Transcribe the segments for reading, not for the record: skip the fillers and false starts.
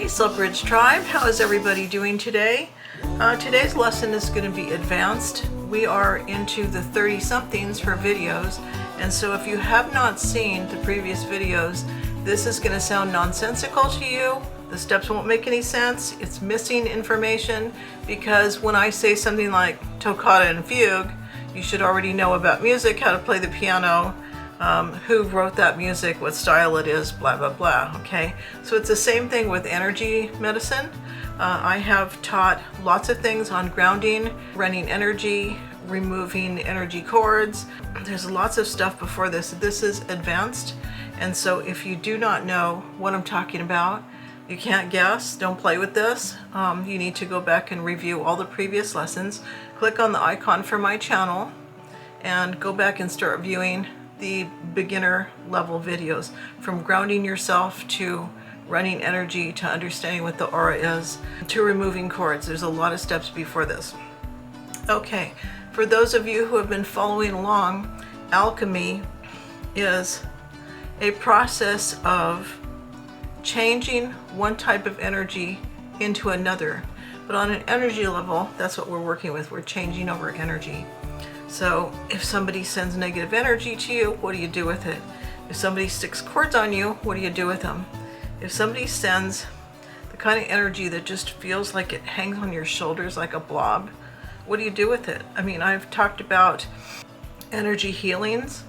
Hey Silkridge Tribe, how is everybody doing today? Today's lesson is going to be advanced. We are into the 30-somethings for videos, and so if you have not seen the previous videos, this is going to sound nonsensical to you. The steps won't make any sense. It's missing information because when I say something like toccata and fugue, you should already know about music, how to play the piano, who wrote that music, what style it is, blah, blah, blah, okay? So it's the same thing with energy medicine. I have taught lots of things on grounding, running energy, removing energy cords. There's lots of stuff before this. This is advanced, and so if you do not know what I'm talking about, you can't guess, don't play with this. You need to go back and review all the previous lessons. Click on the icon for my channel and go back and start viewing the beginner level videos, from grounding yourself to running energy to understanding what the aura is to removing cords. There's a lot of steps before this. Okay, for those of you who have been following along, alchemy is a process of changing one type of energy into another. But on an energy level, that's what we're working with. We're changing over energy. So if somebody sends negative energy to you, what do you do with it? If somebody sticks cords on you, what do you do with them? If somebody sends the kind of energy that just feels like it hangs on your shoulders like a blob, what do you do with it? I mean, I've talked about energy healings,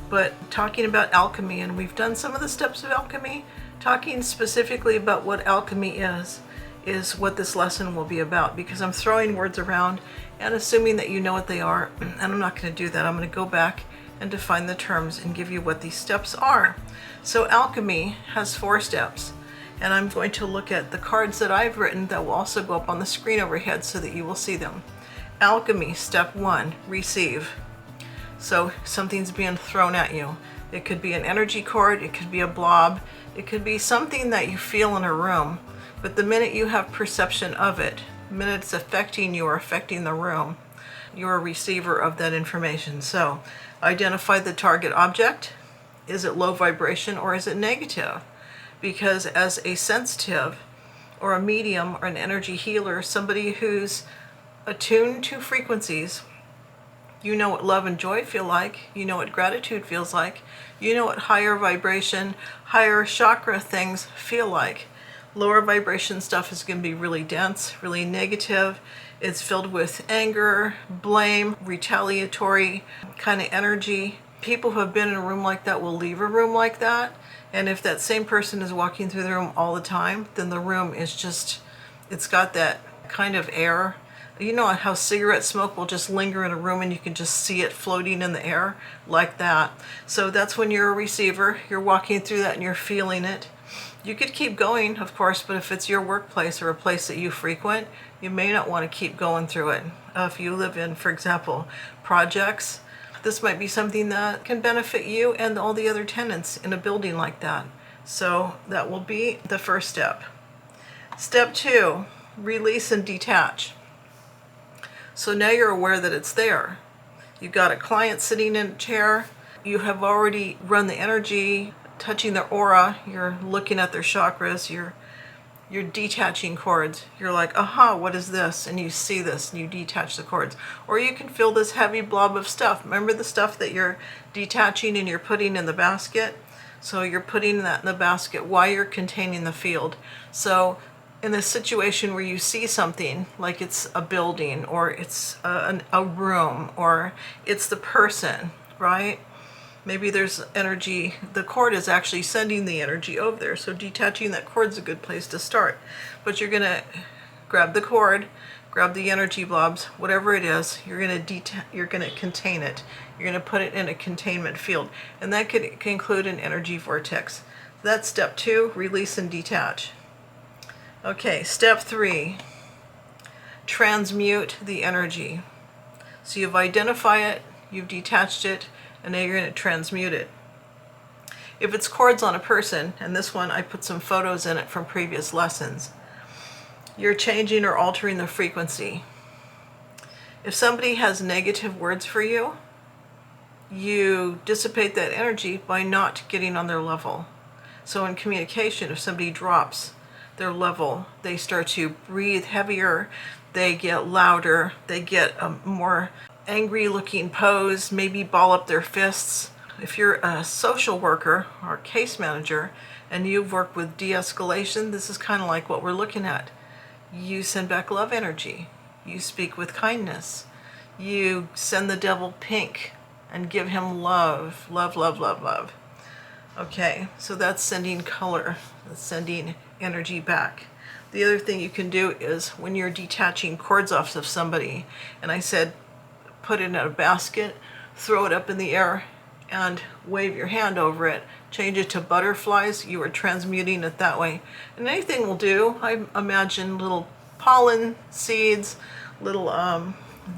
but talking about alchemy, and we've done some of the steps of alchemy, talking specifically about what alchemy is what this lesson will be about, because I'm throwing words around and assuming that you know what they are, and I'm not going to do that. I'm going to go back and define the terms and give you what these steps are. So alchemy has 4 steps, and I'm going to look at the cards that I've written that will also go up on the screen overhead so that you will see them. Alchemy, step 1, receive. So something's being thrown at you. It could be an energy cord, it could be a blob, it could be something that you feel in a room. But the minute you have perception of it, the minute it's affecting you or affecting the room, you're a receiver of that information. So identify the target object. Is it low vibration or is it negative? Because as a sensitive or a medium or an energy healer, somebody who's attuned to frequencies, you know what love and joy feel like, you know what gratitude feels like, you know what higher vibration, higher chakra things feel like. Lower vibration stuff is going to be really dense, really negative. It's filled with anger, blame, retaliatory kind of energy. People who have been in a room like that will leave a room like that. And if that same person is walking through the room all the time, then the room is just, it's got that kind of air. You know how cigarette smoke will just linger in a room and you can just see it floating in the air like that. So that's when you're a receiver. You're walking through that and you're feeling it. You could keep going, of course, but if it's your workplace or a place that you frequent, you may not want to keep going through it. If you live in, for example, projects, this might be something that can benefit you and all the other tenants in a building like that. So that will be the first step. Step 2, release and detach. So now you're aware that it's there. You've got a client sitting in a chair. You have already run the energy, touching their aura. You're looking at their chakras. You're detaching cords. You're like, aha, what is this? And you see this and you detach the cords. Or you can feel this heavy blob of stuff. Remember the stuff that you're detaching and you're putting in the basket? So you're putting that in the basket while you're containing the field. So in a situation where you see something, like it's a building or it's a room or it's the person, right? Maybe there's energy, the cord is actually sending the energy over there, so detaching that cord is a good place to start. But you're going to grab the cord, grab the energy blobs, whatever it is, you're going to contain it. You're going to put it in a containment field, and that could include an energy vortex. That's step 2, release and detach. Okay, step 3, transmute the energy. So you've identified it, you've detached it, and now you're going to transmute it. If it's cords on a person, and this one I put some photos in it from previous lessons, you're changing or altering the frequency. If somebody has negative words for you, you dissipate that energy by not getting on their level. So in communication, if somebody drops their level. They start to breathe heavier, they get louder, they get a more angry looking pose, maybe ball up their fists. If you're a social worker or a case manager and you've worked with de-escalation, this is kind of like what we're looking at. You send back love energy. You speak with kindness. You send the devil pink and give him love, love, love, love, love. Okay, so that's sending color, that's sending energy back. The other thing you can do is when you're detaching cords off of somebody, and I said put it in a basket, throw it up in the air, and wave your hand over it. Change it to butterflies. You are transmuting it that way. And anything will do. I imagine little pollen seeds, little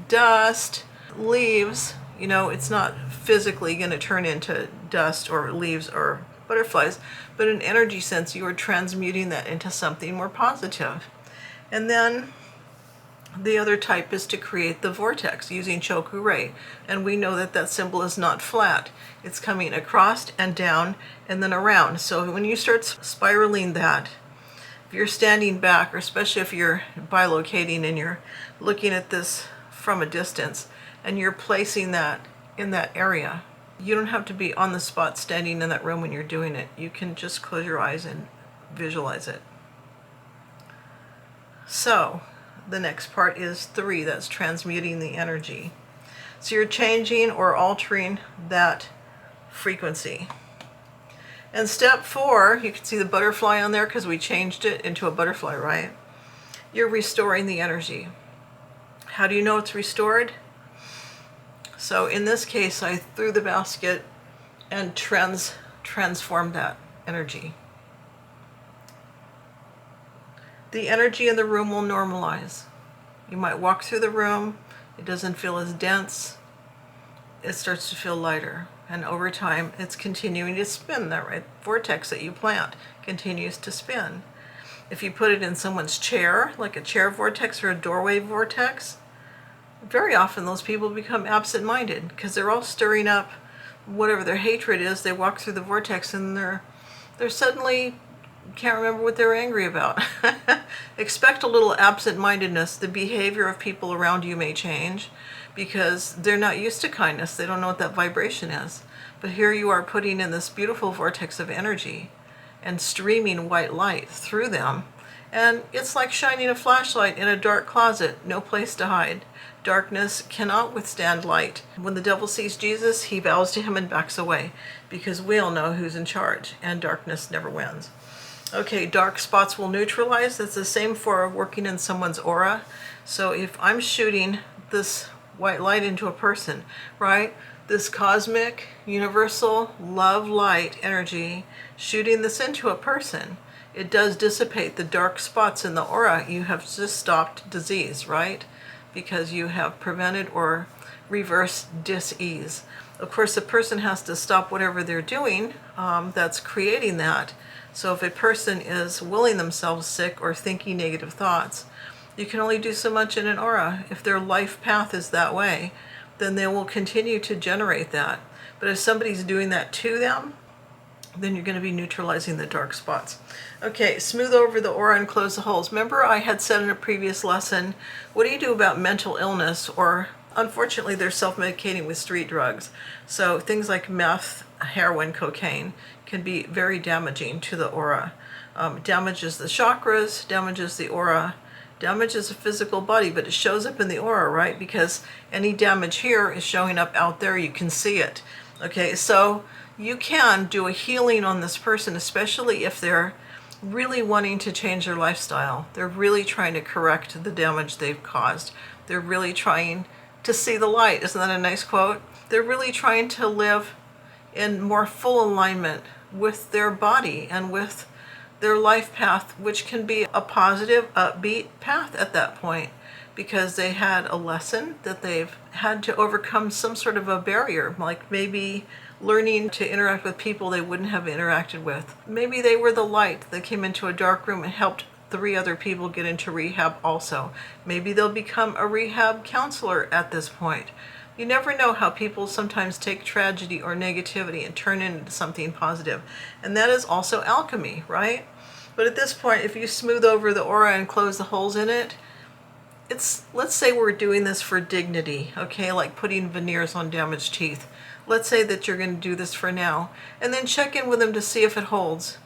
dust, leaves. You know, it's not physically going to turn into dust or leaves or butterflies, but in energy sense, you are transmuting that into something more positive. And then the other type is to create the vortex using Choku-rei. And we know that that symbol is not flat. It's coming across and down and then around. So when you start spiraling that, if you're standing back, or especially if you're bilocating and you're looking at this from a distance and you're placing that in that area, you don't have to be on the spot standing in that room when you're doing it. You can just close your eyes and visualize it. So the next part is 3, that's transmuting the energy. So you're changing or altering that frequency. And step 4, you can see the butterfly on there because we changed it into a butterfly, right? You're restoring the energy. How do you know it's restored? So in this case, I threw the basket and transformed that energy. The energy in the room will normalize. You might walk through the room, it doesn't feel as dense, it starts to feel lighter. And over time, it's continuing to spin. That right vortex that you plant continues to spin. If you put it in someone's chair, like a chair vortex or a doorway vortex, very often those people become absent-minded because they're all stirring up whatever their hatred is. They walk through the vortex and they're suddenly can't remember what they're angry about. Expect a little absent-mindedness. The behavior of people around you may change because they're not used to kindness. They don't know what that vibration is. But here you are putting in this beautiful vortex of energy and streaming white light through them. And it's like shining a flashlight in a dark closet, no place to hide. Darkness cannot withstand light. When the devil sees Jesus, he bows to him and backs away because we all know who's in charge and darkness never wins. Okay, dark spots will neutralize. That's the same for working in someone's aura. So if I'm shooting this white light into a person, right? This cosmic, universal, love light energy, shooting this into a person, it does dissipate the dark spots in the aura. You have just stopped disease, right? Because you have prevented or reversed dis-ease. Of course, the person has to stop whatever they're doing that's creating that. So if a person is willing themselves sick or thinking negative thoughts, you can only do so much in an aura. If their life path is that way, then they will continue to generate that. But if somebody's doing that to them, then you're going to be neutralizing the dark spots. Okay, smooth over the aura and close the holes. Remember I had said in a previous lesson, what do you do about mental illness? Or unfortunately, they're self-medicating with street drugs. So things like meth, heroin, cocaine can be very damaging to the aura. Damages the chakras, damages the aura, damages the physical body, but it shows up in the aura, right? Because any damage here is showing up out there. You can see it. Okay, so you can do a healing on this person, especially if they're really wanting to change their lifestyle. They're really trying to correct the damage they've caused. They're really trying to see the light. Isn't that a nice quote? They're really trying to live in more full alignment with their body and with their life path, which can be a positive, upbeat path at that point, because they had a lesson that they've had to overcome some sort of a barrier, like maybe learning to interact with people they wouldn't have interacted with. Maybe they were the light that came into a dark room and helped 3 other people get into rehab also. Maybe they'll become a rehab counselor at this point. You never know how people sometimes take tragedy or negativity and turn it into something positive. And that is also alchemy, right? But at this point, if you smooth over the aura and close the holes in it, let's say we're doing this for dignity, okay, like putting veneers on damaged teeth. Let's say that you're going to do this for now, and then check in with them to see if it holds.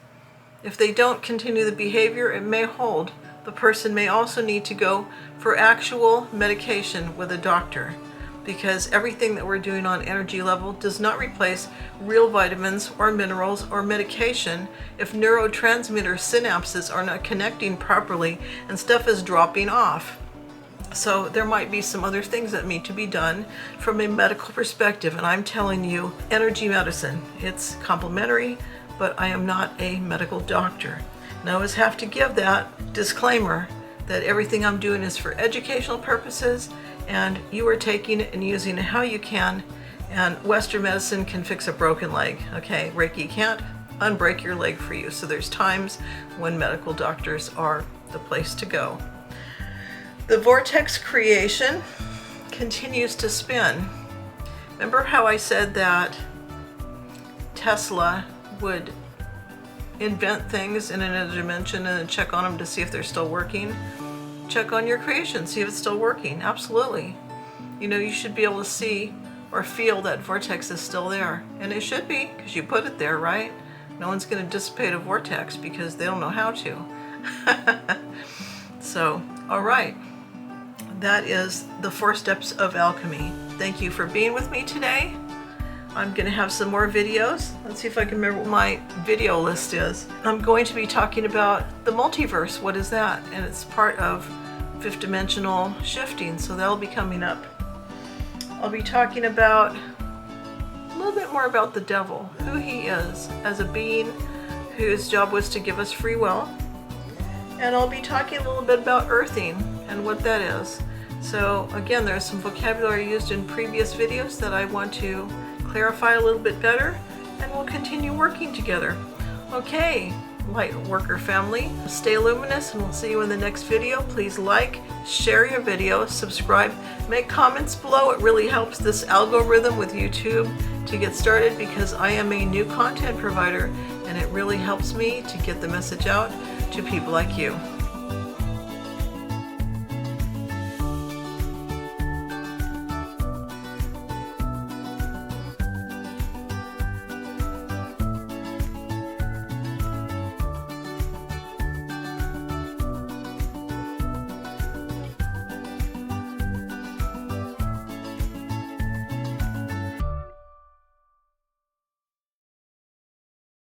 If they don't continue the behavior, it may hold. The person may also need to go for actual medication with a doctor, because everything that we're doing on energy level does not replace real vitamins or minerals or medication if neurotransmitter synapses are not connecting properly and stuff is dropping off. So there might be some other things that need to be done from a medical perspective, and I'm telling you, energy medicine, it's complementary, but I am not a medical doctor. And I always have to give that disclaimer that everything I'm doing is for educational purposes, and you are taking it and using it how you can, and Western medicine can fix a broken leg, okay? Reiki can't unbreak your leg for you, so there's times when medical doctors are the place to go. The vortex creation continues to spin. Remember how I said that Tesla would invent things in another dimension and then check on them to see if they're still working? Check on your creation, see if it's still working. Absolutely. You know, you should be able to see or feel that vortex is still there. And it should be, because you put it there, right? No one's going to dissipate a vortex because they don't know how to. So, all right. That is the 4 steps of alchemy. Thank you for being with me today. I'm going to have some more videos. Let's see if I can remember what my video list is. I'm going to be talking about the multiverse. What is that? And it's part of 5th dimensional shifting, so that'll be coming up. I'll be talking about a little bit more about the devil, who he is as a being whose job was to give us free will. And I'll be talking a little bit about earthing and what that is. So again, there's some vocabulary used in previous videos that I want to clarify a little bit better, and we'll continue working together. Okay, light worker family, stay luminous, and we'll see you in the next video. Please like, share your video, subscribe, make comments below. It really helps this algorithm with YouTube to get started, because I am a new content provider, and it really helps me to get the message out to people like you.